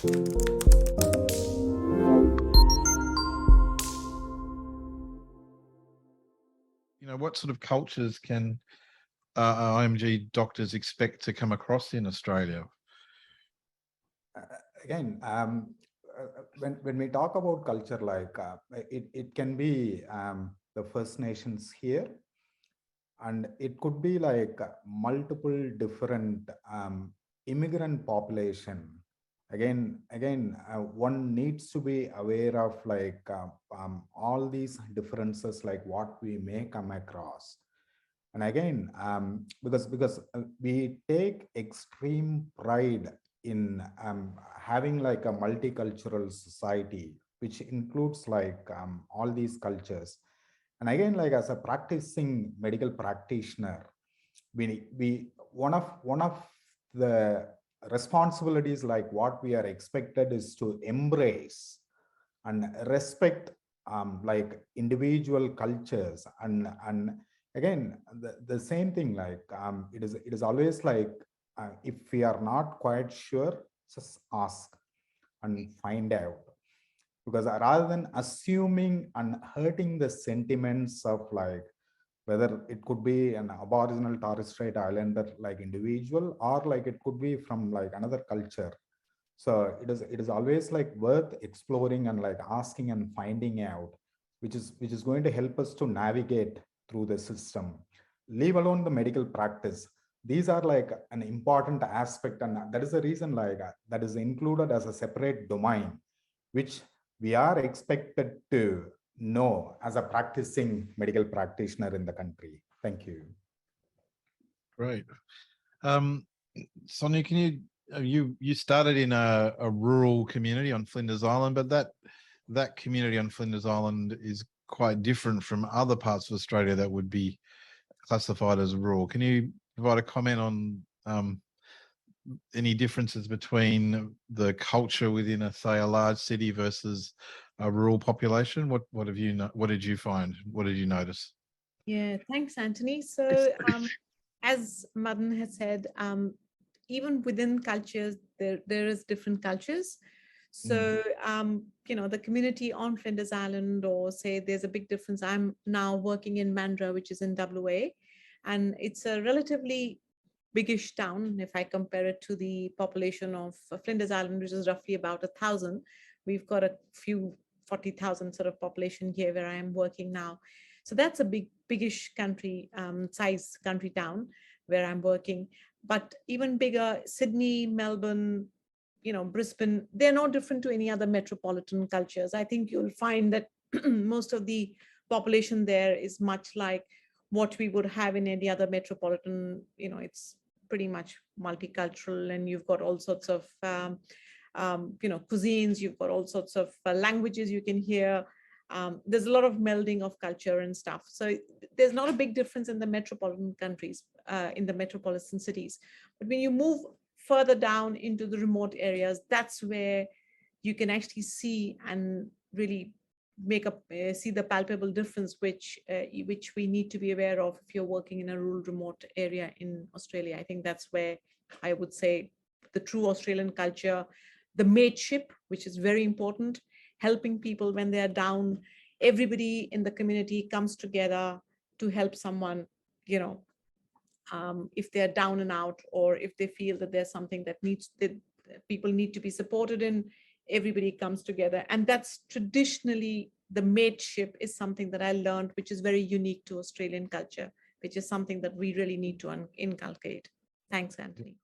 What sort of cultures can IMG doctors expect to come across in Australia? Again, when we talk about culture, like it can be the First Nations here, and it could be like multiple different immigrant population. Again, one needs to be aware of like all these differences, like what we may come across. And again, because we take extreme pride in having like a multicultural society, which includes like all these cultures. And again, like as a practicing medical practitioner, we one of the responsibilities, like what we are expected, is to embrace and respect like individual cultures. And again, the same thing, like it is always like if we are not quite sure, just ask and find out, because rather than assuming and hurting the sentiments of like whether it could be an Aboriginal Torres Strait Islander like individual, or like it could be from like another culture. So it is always like worth exploring and like asking and finding out, which is going to help us to navigate through the system, leave alone the medical practice. These are like an important aspect, and that is the reason like that is included as a separate domain, which we are expected to know as a practicing medical practitioner in the country. Thank you. Great. Sonia, can you started in a rural community on Flinders Island, but that community on Flinders Island is quite different from other parts of Australia that would be classified as rural. Can you provide a comment on any differences between the culture within a large city versus a rural population? What did you find? What did you notice? Yeah, thanks, Anthony. So as Madan has said, even within cultures, there is different cultures. So, the community on Flinders Island, or say there's a big difference. I'm now working in Mandurah, which is in WA, and it's a relatively biggish town. If I compare it to the population of Flinders Island, which is roughly about 1,000, we've got a few 40,000 sort of population here where I am working now. So that's a biggish country, size country town where I'm working. But even bigger, Sydney, Melbourne, Brisbane, they're no different to any other metropolitan cultures. I think you'll find that most of the population there is much like what we would have in any other metropolitan. It's pretty much multicultural, and you've got all sorts of cuisines, you've got all sorts of languages you can hear. There's a lot of melding of culture and stuff. So there's not a big difference in the metropolitan countries, in the metropolitan cities. But when you move further down into the remote areas, that's where you can actually see and really see the palpable difference, which we need to be aware of if you're working in a rural remote area in Australia. I think that's where I would say the true Australian culture, the mateship, which is very important, helping people when they're down. Everybody in the community comes together to help someone, if they're down and out, or if they feel that there's something that people need to be supported in, everybody comes together. And that's traditionally, the mateship is something that I learned, which is very unique to Australian culture, which is something that we really need to inculcate. Thanks, Anthony.